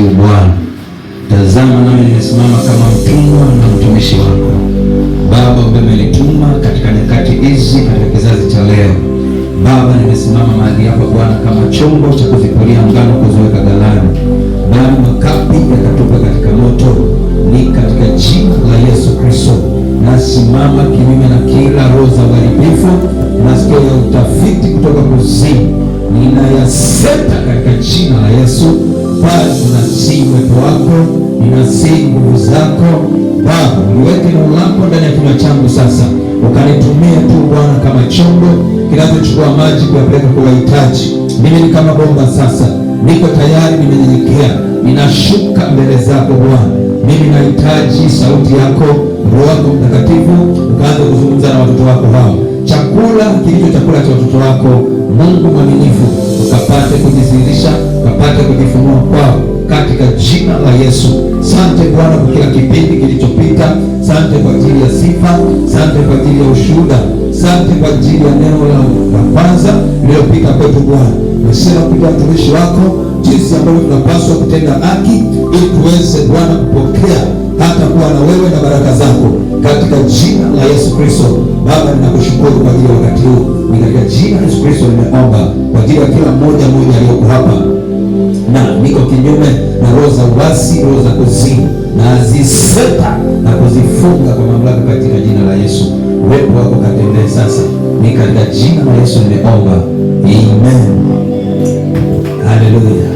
huu Bwana. Tazama nami nimesimama kama mtumwa na mtumishi wako Baba, umenituma katika nyakati hizi, katika kizazi cha leo Baba. Nimesimama mahali hapa Bwana kama chombo cha kuzipulia ngano, kuziweka ghalani, bali makapi yakatupa katika moto. Ni katika jina la Yesu Kristo nasimama kinyume na kila roho za uharibifu, masikio ya utafiti kutoka kuzimu, ninayaseta katika jina la Yesu. Baba, ninasihi uwepo wako, ninasihi nguvu zako Baba. Niweke neno lako ndani ya kinywa changu sasa, ukanitumia tu Bwana kama chombo kinachochukua maji kuyapeleka kwa wahitaji. Mimi ni kama bomba sasa, niko tayari, nimenyenyekea, ninashuka mbele zako Bwana. Mimi nahitaji sauti yako, Roho wako Mtakatifu ukaanza kuzungumza na watoto wako hao. Chakula kilicho chakula cha watoto wako Mungu mwaminifu, ukapate kujidhihirisha, ukapate kujifunua kwao katika jina la Yesu. Sante Bwana kwa kila kipindi kilichopita. Sante kwa ajili ya sifa, sante kwa ajili ya ushuhuda, sante kwa ajili ya neno la kwanza lililopita kwetu Bwana. Nasema kupitia mtumishi wako jinsi ambavyo tunapaswa kutenda haki, ili tuweze Bwana kupokea hata kuwa na wewe na baraka zako katika jina la Yesu Kristo. Baba, ninakushukuru kwa ajili ya wakati huu. Ni katika jina la Yesu Kristo nimeomba, kwa ajili ya kila mmoja aliyoko hapa, na niko kinyume na roho za uasi, roho za kuzimu, na ziseta na kuzifunga kwa mamlaka katika jina la Yesu. Uwepo wako katembee sasa, ni katika jina la Yesu nimeomba, amen. Haleluya.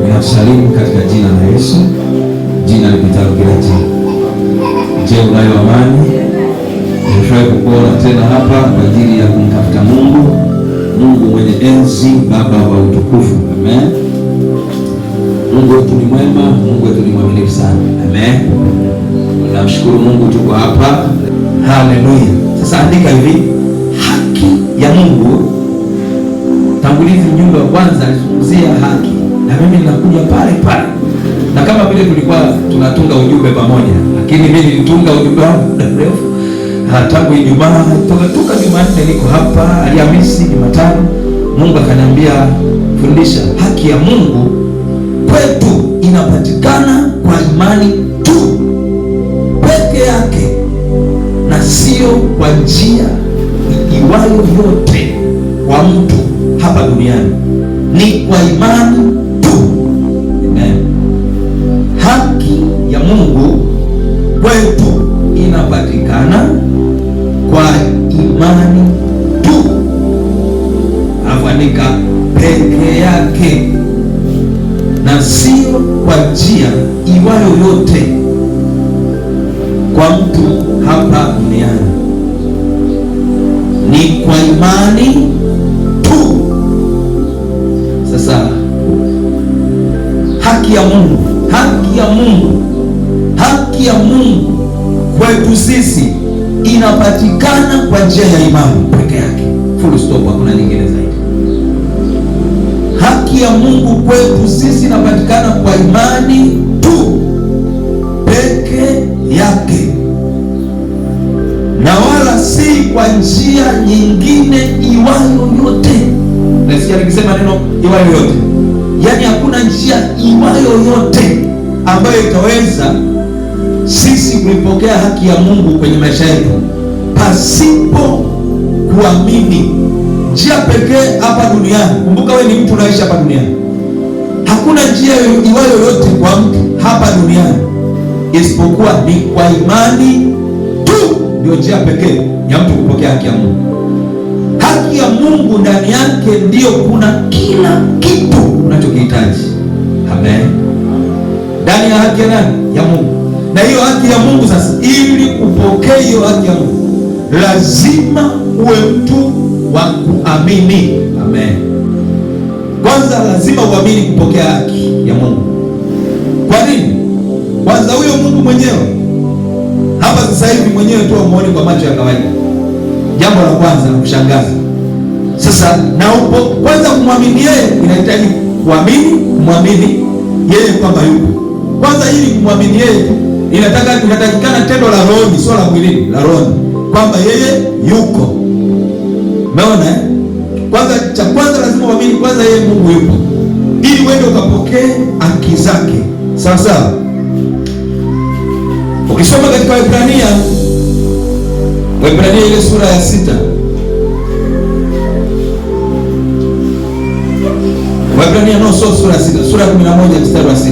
Ninakusalimu katika jina la Yesu, jina lipitalo kila jina. Je, unayo amani? Nimefurahi kukuona tena hapa kwa ajili ya kumtafuta Mungu, Mungu mwenye enzi, Baba wa utukufu. Amen. Mungu wetu ni mwema, Mungu wetu ni mwaminifu sana. Amen. Namshukuru Mungu tuko hapa. Haleluya. Sasa andika hivi, haki ya Mungu. Tangulizi nyumba ya kwanza alizungumzia haki, na mimi ninakuja pale pale, na kama vile tulikuwa tunatunga ujumbe pamoja, lakini mimi nilitunga ujumbe wangu muda mrefu tangu Ijumaa, toka Jumanne niko hapa, Alhamisi, Jumatano, Mungu akaniambia fundisha haki ya Mungu kwetu inapatikana kwa imani tu peke yake, na sio kwa njia iwayo yote kwa mtu hapa duniani, ni kwa imani tu. Amen. Haki ya Mungu kwetu inapatikana kwa imani tu, afanika peke yake, na sio kwa njia iwayo yote kwa mtu hapa duniani, ni kwa imani tu. Sasa haki ya Mungu, haki ya Mungu, haki ya Mungu kwetu sisi inapatikana kwa njia ya imani peke yake. Full stop, hakuna nyingine zaidi. Haki ya Mungu kwetu sisi inapatikana kwa imani tu peke yake, na wala si kwa njia nyingine iwayo yote. Nasikia nikisema neno iwayo yote, yaani hakuna njia iwayo yote ambayo itaweza sisi kuipokea haki ya Mungu kwenye maisha yetu pasipo kuamini. Njia pekee hapa duniani, kumbuka wewe ni mtu unaishi hapa duniani, hakuna njia iwayo yote kwa mtu hapa duniani isipokuwa ni kwa imani tu. Ndio njia pekee ya mtu kupokea haki ya Mungu. Haki ya Mungu ndani yake ndiyo kuna kila kitu unachokihitaji. Amen. Ndani ya haki ya nani? Ya Mungu. Na hiyo haki ya Mungu sasa, ili kupokea hiyo haki ya Mungu lazima uwe mtu wa kuamini. Amen. Kwanza lazima uamini kupokea haki ya Mungu. Kwa nini? Kwanza huyo Mungu mwenyewe hapa sasa hivi mwenyewe tu umuone kwa macho ya kawaida. Jambo la kwanza la kushangaza. Sasa na upo kwanza kumwamini yeye, inahitaji kumwamini yeye kwamba yupo. Kwanza ili kumwamini yeye inatakikana tendo la rohoni, sio la mwilini, la rohoni, kwamba yeye yuko. Umeona? Kwanza cha kwanza lazima uamini kwanza yeye Mungu yupo. ili uende ukapokee haki zake. Sawa sawa. Ukisoma katika Waebrania ile sura ya 6, Waebrania sura ya 6, sura ya 11 mstari wa 6.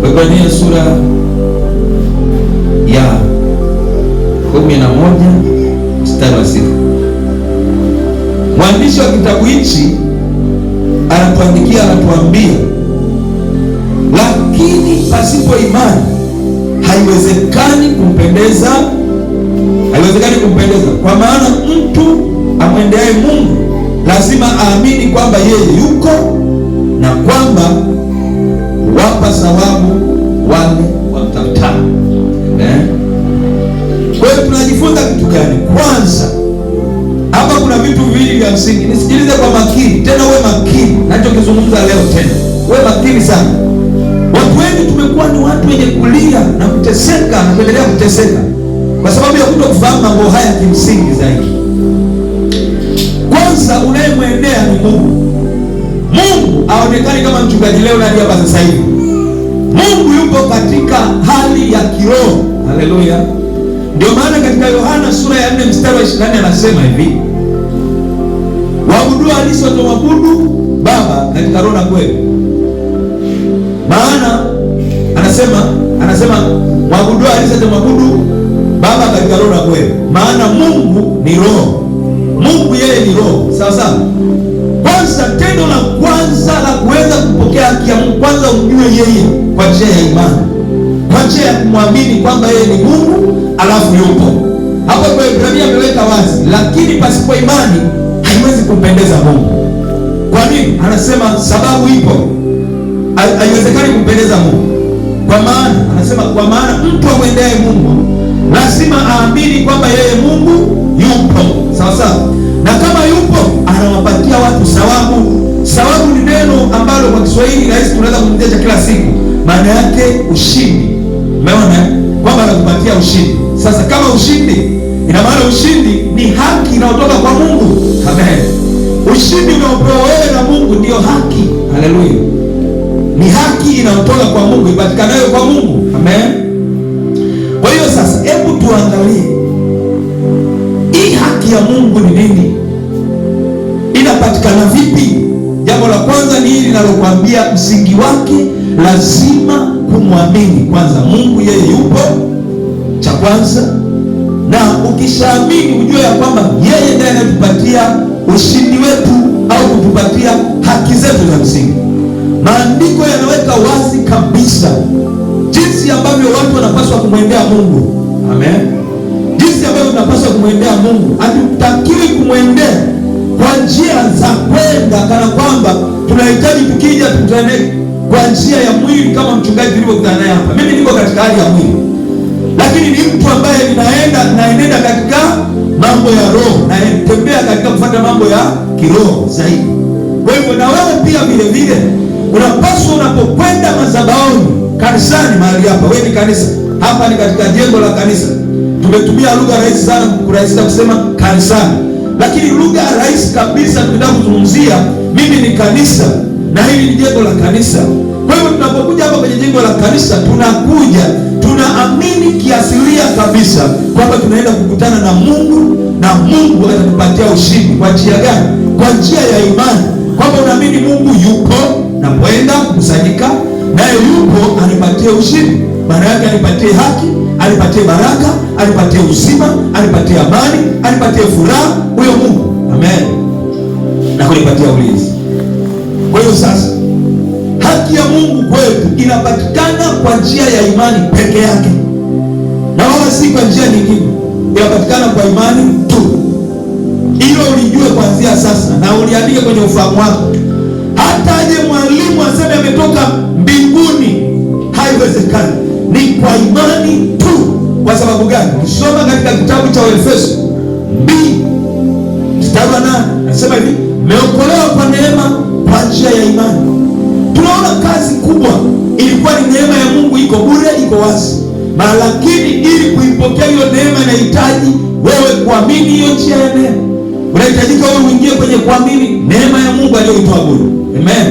Waebrania sura ya 11 mstari wa 6. Mwandishi wa kitabu hichi anatuambia, lakini pasipo imani haiwezekani kumpendeza. Kwa maana mtu amwendeaye Mungu lazima aamini kwamba yeye yuko na kwamba wapa thawabu wale wamtafutao. Kwa hiyo tunajifunza kitu gani? Kwanza, hapa kuna vitu viwili vya msingi. Nisikilize kwa makini, tena uwe makini nachokizungumza leo. Tena uwe makini sana. Watu wengi tumekuwa ni watu wenye kulia na kuteseka na kuendelea kuteseka kwa sababu ya kutokufahamu mambo haya kimsingi zaidi. Kwanza, unayemwendea ni Mungu. Mungu haonekani kama mchungaji leo na hapa sasa hivi. Mungu yupo katika hali ya kiroho. Haleluya. Ndio maana katika Yohana sura ya 4 mstari wa 24 anasema hivi, waabudu halisi watamwabudu Baba katika roho na kweli. Maana anasema waabudu halisi watamwabudu Baba katika roho na kweli. Maana Mungu ni roho. Mungu yeye ni roho. Sawa sawa. Kwanza, tendo la kwanza la kuweza kupokea haki ya Mungu, kwanza umjue yeye kwa njia ya imani, kwa njia ya kumwamini kwamba yeye ni Mungu alafu yupo. Hapo kwa Ibrania ameweka wazi, lakini pasipo imani haiwezi kumpendeza Mungu. Kwa nini? Anasema sababu ipo. Haiwezekani kumpendeza Mungu. Kwa maana mtu amwendeaye Mungu lazima aamini kwamba yeye Mungu yupo. Sawa sawa. Na kama yupo, anawapatia watu thawabu. Thawabu ni neno ambalo kwa Kiswahili rahisi tunaweza kumtia kila siku. Maana yake ushindi. Umeona? Kwamba anakupatia ushindi. Sasa kama ushindi, ina maana ushindi ni haki inayotoka kwa Mungu. Amen. Ushindi unaopewa wewe na Mungu ndio haki. Haleluya. Ni haki inayotoka kwa Mungu, ipatikanayo kwa Mungu. Amen. Kwa hiyo sasa, hebu tuangalie hii haki ya Mungu ni nini? Inapatikana vipi? Jambo la kwanza ni hili ninalokuambia, msingi wake lazima kumwamini kwanza Mungu yeye yupo, cha kwanza. Na ukishaamini ujue ya kwamba yeye ndiye anatupatia ushindi wetu au kutupatia haki zetu za msingi. Maandiko yanaweka wazi kabisa jinsi ambavyo watu wanapaswa kumwendea Mungu. Amen. Jinsi ambavyo tunapaswa kumwendea Mungu. Hatutakiwi kumwendea kwa njia za kwenda kana kwamba tunahitaji tukija tukutane kwa njia ya mwili kama mchungaji alivyokutana naye hapa. Mimi niko katika hali ya mwili, lakini ni mtu ambaye naenenda katika mambo ya roho, natembea katika kufuata mambo ya kiroho zaidi. Kwa hivyo na wewe pia vile vile unapaswa, unapokwenda madhabahuni, kanisani, mahali hapa, wewe ni kanisa, hapa ni katika jengo la kanisa. Tumetumia lugha rahisi sana kurahisisha kusema kanisani, lakini lugha rahisi kabisa tunataka kuzungumzia, mimi ni kanisa na hili ni jengo la kanisa. Kwa hivyo tunapokuja hapa kwenye jengo la kanisa, tunaamini kiasilia kabisa kwamba tunaenda kukutana na Mungu na Mungu atatupatia ushindi. Kwa njia gani? Kwa njia ya imani, kwamba unaamini Mungu yupo na kwenda kusanyika naye yupo, anipatie ushindi. Maana yake anipatie haki, anipatie baraka, anipatie uzima, anipatie amani, anipatie furaha, huyo Mungu. Amen. Na kunipatia ulinzi. Kwa hiyo sasa, haki ya Mungu kwetu inapatikana kwa njia ya imani peke yake, na wala si kwa njia nyingine. Inapatikana kwa imani tu. Hilo ulijue kuanzia sasa na uliandike kwenye ufahamu wako. Hata aje mwalimu aseme ametoka mbinguni, haiwezekani. Ni kwa imani tu. Kwa sababu gani? Ukisoma katika kitabu cha Efeso 2:8 nasema hivi, mmeokolewa kwa neema kwa njia ya imani. Tunaona kazi kubwa ilikuwa ni neema ya Mungu, iko bure, iko wazi. Lakini ili kuipokea hiyo neema inahitaji wewe kuamini hiyo njia ya neema. Unahitajika wewe uingie kwenye kuamini neema ya Mungu aliyoitoa bure. Amen.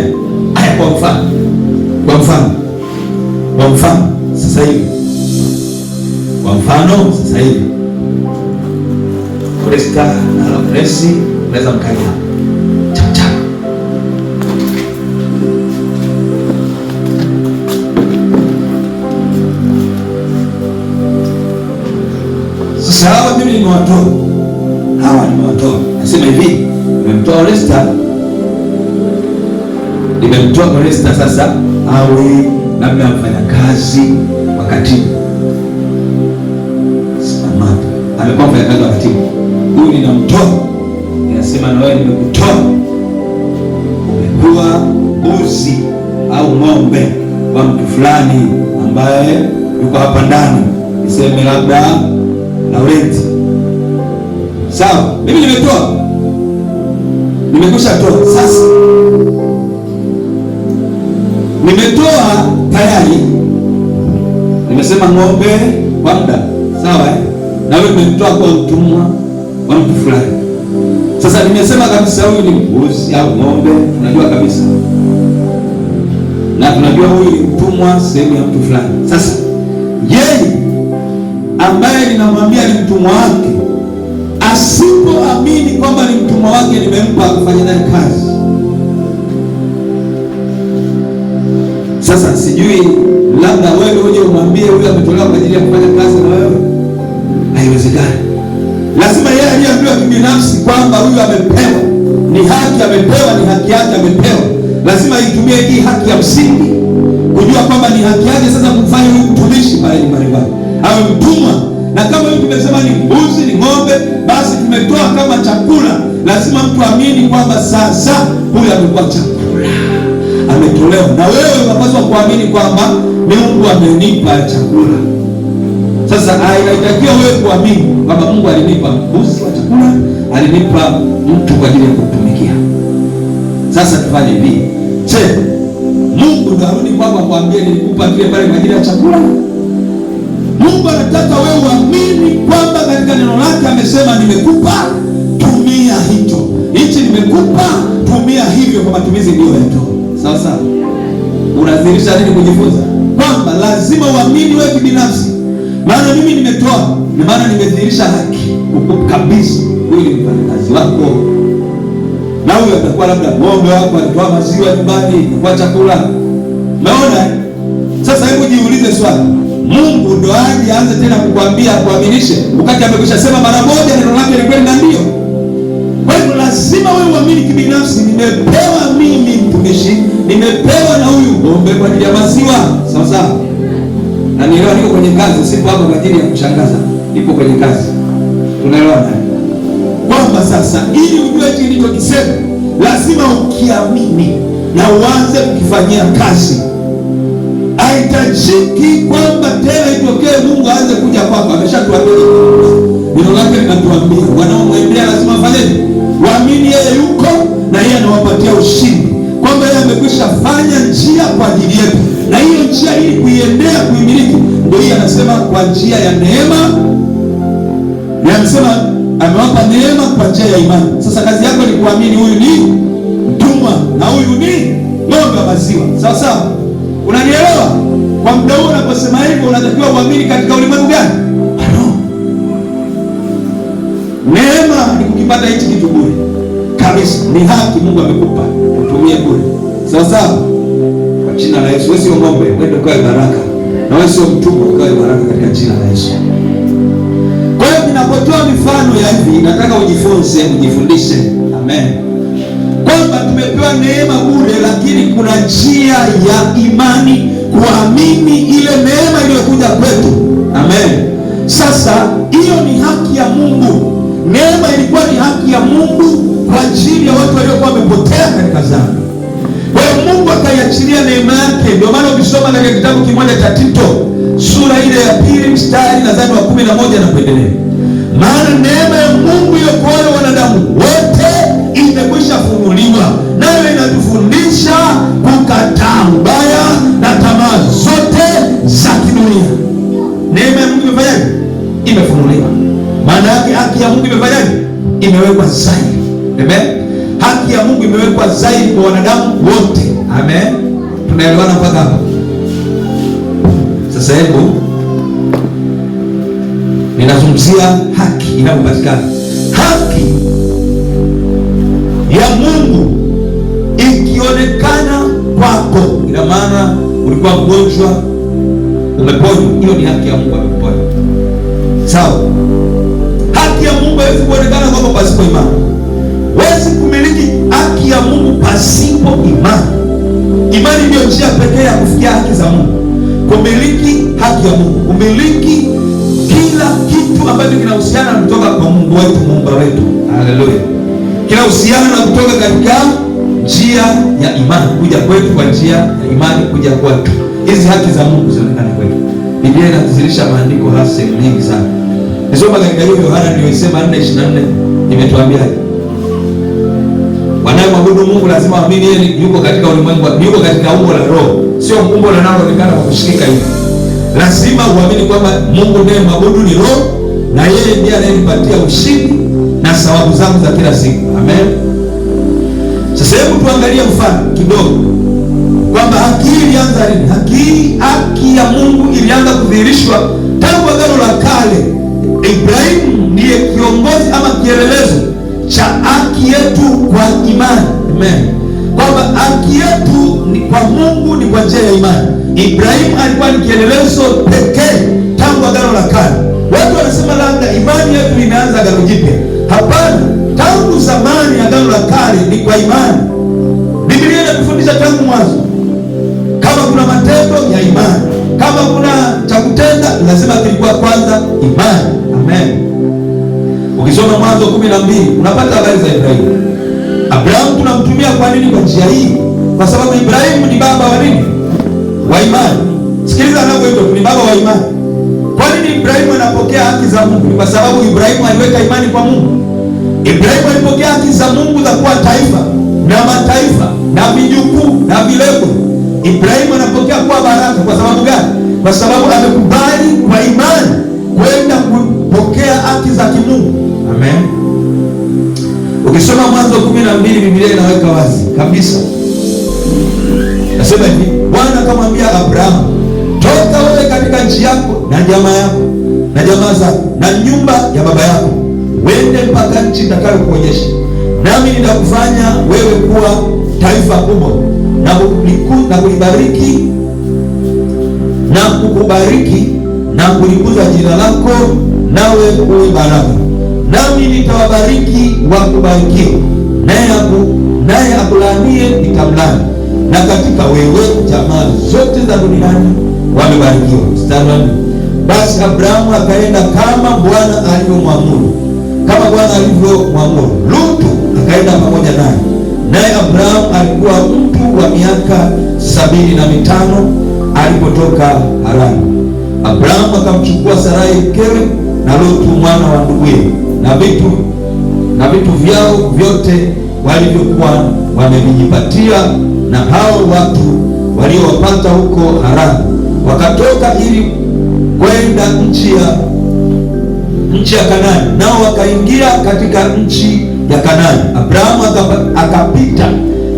Kwa mfano sasa hivi Foresta na Lauresi unaweza mkaja chap. Sasa hawa mimi nimewatoa. Nasema hivi, nimemtoa Foresta sasa awe labda mfanyakazi wa katibu. Amekuwa mfanyakazi wa katibu. Huyu ninamtoa. Ninasema na wewe nimekutoa. Umekuwa mbuzi au ng'ombe wa mtu fulani ambaye yuko hapa ndani. Niseme labda Laurenti. Sawa, mimi nimekusha toa. Sasa nimetoa tayari. Nimesema ng'ombe kwa muda. Sawa na wewe umemtoa kwa mtumwa wa mtu fulani. Sasa nimesema kabisa huyu ni mbuzi au ng'ombe, tunajua kabisa. Na tunajua huyu ni mtumwa sehemu ya mtu fulani. Sasa yeye ambaye ninamwambia ni mtumwa wake, asipoamini kwamba ni mtumwa wake nimempa kufanya naye kazi. Sasa sijui labda wewe uje umwambie huyu ametolewa kwa ajili ya kufanya kazi na wewe. Haiwezekani. Lazima yeye aliambiwa kibinafsi kwamba huyu amepewa, ni haki amepewa, ni haki yake amepewa. Lazima aitumie hii haki ya msingi kujua kwamba ni haki yake sasa kumfanya huyu mtumishi pale nyumbani awe mtumwa. Na kama hivi tumesema ni mbuzi, ni ng'ombe, basi tumetoa kama chakula. Lazima mtu amini kwamba sasa huyu amekuwa chakula, ametolewa. Na wewe unapaswa kuamini kwamba Mungu amenipa chakula. Sasa haitakiwa wewe kuamini kwamba Mungu alinipa mbuzi wa chakula, alinipa mtu kwa ajili ya kutumikia. Sasa tufanye hivi. Mungu ndo arudi kwamba kuambia nilikupa kile pale kwa ajili ya chakula? Mungu anataka wewe uamini kwamba katika neno lake amesema nimekupa, tumia hicho. Hichi nimekupa, tumia hivyo kwa matumizi ndio yetu. Sasa unadhihirisha nini kujifunza? Kwamba lazima uamini wewe kibinafsi. Maana mimi nimetoa, na maana nimedhihirisha haki kabisa. Huyu ni mfanyakazi wako. Na huyu atakuwa labda ng'ombe wako, alitoa maziwa nyumbani kwa chakula. Umeona? Sasa hebu jiulize swali. Mungu ndo aje aanze tena kukuambia kuaminishe wakati amekwisha sema mara moja neno lake ni kweli na ndio. Kwa hiyo lazima wewe uamini kibinafsi, nimepewa mimi mtumishi, nimepewa na huyu ng'ombe kwa ajili ya maziwa. Sawa sawa. Na nielewa niko kwenye kazi, sipo hapa kwa ajili ya kushangaza. Nipo kwenye kazi. Tunaelewana? Kwamba sasa ili ujue hichi ndicho kisema, lazima ukiamini na uanze kukifanyia kazi. Haitajiki kwamba tena itokee Mungu aanze kuja kwako. Ameshatuambia. Neno lake linatuambia wanaomwendea lazima wafanyeje? Waamini yeye yuko na yeye anawapatia ushindi. Kwamba yeye amekwisha fanya njia kwa ajili yetu. Na hiyo njia ili kuiendea kuimiliki, ndio yeye anasema kwa njia ya neema. Anasema amewapa neema kwa njia ya imani. Sasa kazi yako ni kuamini huyu ni mtumwa na huyu ni ng'ombe wa maziwa. Sawa sawa? Unanielewa? Kwa muda huu unaposema hivyo unatakiwa uamini katika ulimwengu gani? Neema ni kukipata hichi kitu bure kabisa. Ni haki Mungu amekupa, utumie bure. Sawa sawa? Kwa jina la Yesu. Wewe sio ng'ombe, wewe ukae baraka. Na wewe sio mtumwa, ukae baraka katika jina la Yesu. Kwa hiyo ninapotoa mifano ya hivi, nataka ujifunze, ujifundishe. Amen. Kwamba tumepewa neema bure, lakini kuna njia ya imani kuamini ile neema iliyokuja kwetu. Amen. Sasa hiyo ni haki ya Mungu. Neema ilikuwa ni haki ya Mungu kwa ajili ya watu waliokuwa wamepotea katika dhambi. Kwa hiyo Mungu akaiachilia neema yake. Ndio maana ukisoma katika kitabu kimoja cha Tito sura ile ya 2 mstari nadhani wa 11 na kuendelea. Maana neema ya Mungu iliyokuwa wanadamu wote imekwisha funuliwa, nayo inatufundisha kukataa ubaya na tamaa zote za kidunia. Neema ya Mungu imefanyaje? Imefunuliwa. Maana yake haki ya Mungu imefanyaje? Imewekwa zaidi. Amen. Haki ya Mungu imewekwa zaidi kwa wanadamu wote. Amen. Tunaelewana mpaka hapo? Sasa hebu ninazungumzia haki inayopatikana. Haki ya Mungu ikionekana kwako, ina maana ulikuwa mgonjwa, umeponywa. Hiyo ni haki ya Mungu, amekuponya. Sawa? Haki ya Mungu haiwezi kuonekana kwako pasipo imani. Huwezi kumiliki haki ya Mungu pasipo imani. Imani ndio njia pekee ya kufikia haki za Mungu. Kumiliki haki ya Mungu, kumiliki kila kitu ambacho kinahusiana na kutoka kwa Mungu wetu, Muumba wetu. Haleluya. Kinahusiana na kutoka katika njia ya imani kuja kwetu, kwa njia ya imani kuja kwetu. Hizi haki za Mungu zinaonekana kwetu. Biblia inadhihirisha maandiko hasa mengi sana. Nisoma katika hiyo Yohana niliyosema 4:24, imetuambia wanayemwabudu Mungu lazima waamini yeye yuko katika ulimwengu, yuko katika umbo la roho, sio umbo linaloonekana kwa kushikika hivi. Lazima uamini kwamba Mungu ndiye mwabudu ni roho, na yeye ndiye anayenipatia ushindi na sababu zangu za kila siku. Amen. Sasa hebu tuangalie mfano kidogo kwamba haki ilianza lini. Haki ya Mungu ilianza kudhihirishwa tangu Agano la Kale. Ibrahimu ndiye kiongozi ama kielelezo cha haki yetu kwa imani. Amen. Kwamba haki yetu ni kwa Mungu ni kwa njia ya imani. Ibrahimu alikuwa ni kielelezo pekee tangu Agano la Kale. Watu wanasema labda imani yetu inaanza Agano Jipya. Hapana, tangu zamani Agano la Kale ni kwa imani. Biblia inatufundisha tangu mwanzo, kama kuna matendo ya imani, kama kuna cha kutenda, lazima kilikuwa kwanza imani. Amen. Ukisoma Mwanzo 12 unapata habari za Ibrahimu. Abrahamu tunamtumia kwa nini? Kwa njia hii, kwa sababu Ibrahimu ni baba wa nini? Wa imani. Sikiliza anavyoitwa, ni baba wa imani. Kwa nini Ibrahimu anapokea haki za Mungu? Ni kwa sababu Ibrahimu aliweka imani kwa Mungu. Ibrahimu alipokea haki za Mungu za kuwa taifa na mataifa na vijukuu na vilevwe. Ibrahimu anapokea kuwa baraka. Kwa sababu gani? Kwa sababu amekubali kwa imani kwenda kupokea haki za kimungu. Amen. Ukisoma Mwanzo 12 Biblia inaweka wazi kabisa. Nasema hivi, Bwana akamwambia Abrahamu, toka wewe katika nchi yako na jamaa yako na jamaa zako na nyumba ya baba yako, wende mpaka nchi nitakayokuonyesha, nami nitakufanya wewe kuwa taifa kubwa na kulibariki na kukubariki na kulikuza jina lako, nawe uwe baraka. Nami nitawabariki wakubarikiwa, naye akulaanie nitamlaani, na katika wewe jamaa zote za duniani wamebarikiwa. Mstari wa 4. Basi Abrahamu akaenda kama Bwana alivyomwamuru, Lutu akaenda pamoja naye. Naye Abrahamu alikuwa mtu wa miaka 75 alipotoka Harani. Abrahamu akamchukua Sarai mkewe na Lutu mwana wa nduguye na vitu vyao vyote walivyokuwa wamevijipatia, na hao watu waliowapata huko Harani wakatoka ili kwenda nchi ya Kanaani, nao wakaingia katika nchi ya Kanaani. Abrahamu akapita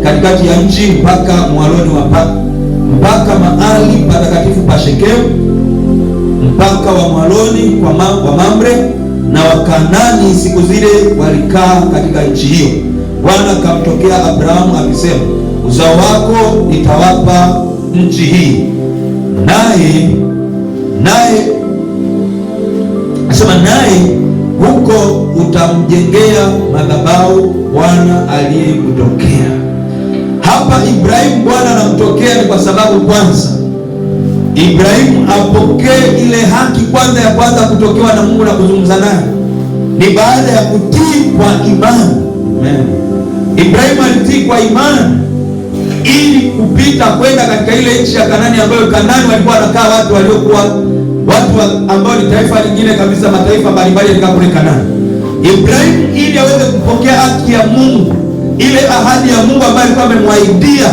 katikati ya nchi mpaka mwaloni mpaka mahali patakatifu pa Shekemu, mpaka wa mwaloni wa Mamre, na Wakanani siku zile walikaa katika nchi hiyo. Bwana akamtokea Abrahamu akisema, uzao wako nitawapa nchi hii, naye huko utamjengea madhabahu Bwana aliyekutokea. Hapa Ibrahimu Bwana anamtokea ni kwa sababu kwanza Ibrahimu apokee ile haki kwanza ya kwanza kutokewa na Mungu na kuzungumza naye, ni baada ya kutii kwa imani. Amen. Ibrahimu alitii kwa imani ili kupita kwenda katika ile nchi ya Kanaani, ambayo Kanaani walikuwa wanakaa watu ambao ni taifa lingine kabisa, mataifa mbalimbali yalikaa kule Kanaani. Ibrahimu ili aweze kupokea haki ya Mungu, ile ahadi ya Mungu ambayo alikuwa amemwahidia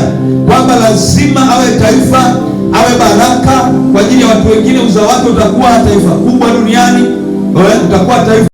kwamba lazima awe taifa, awe baraka kwa ajili ya watu wengine, uzao wake utakuwa taifa kubwa duniani, utakuwa taifa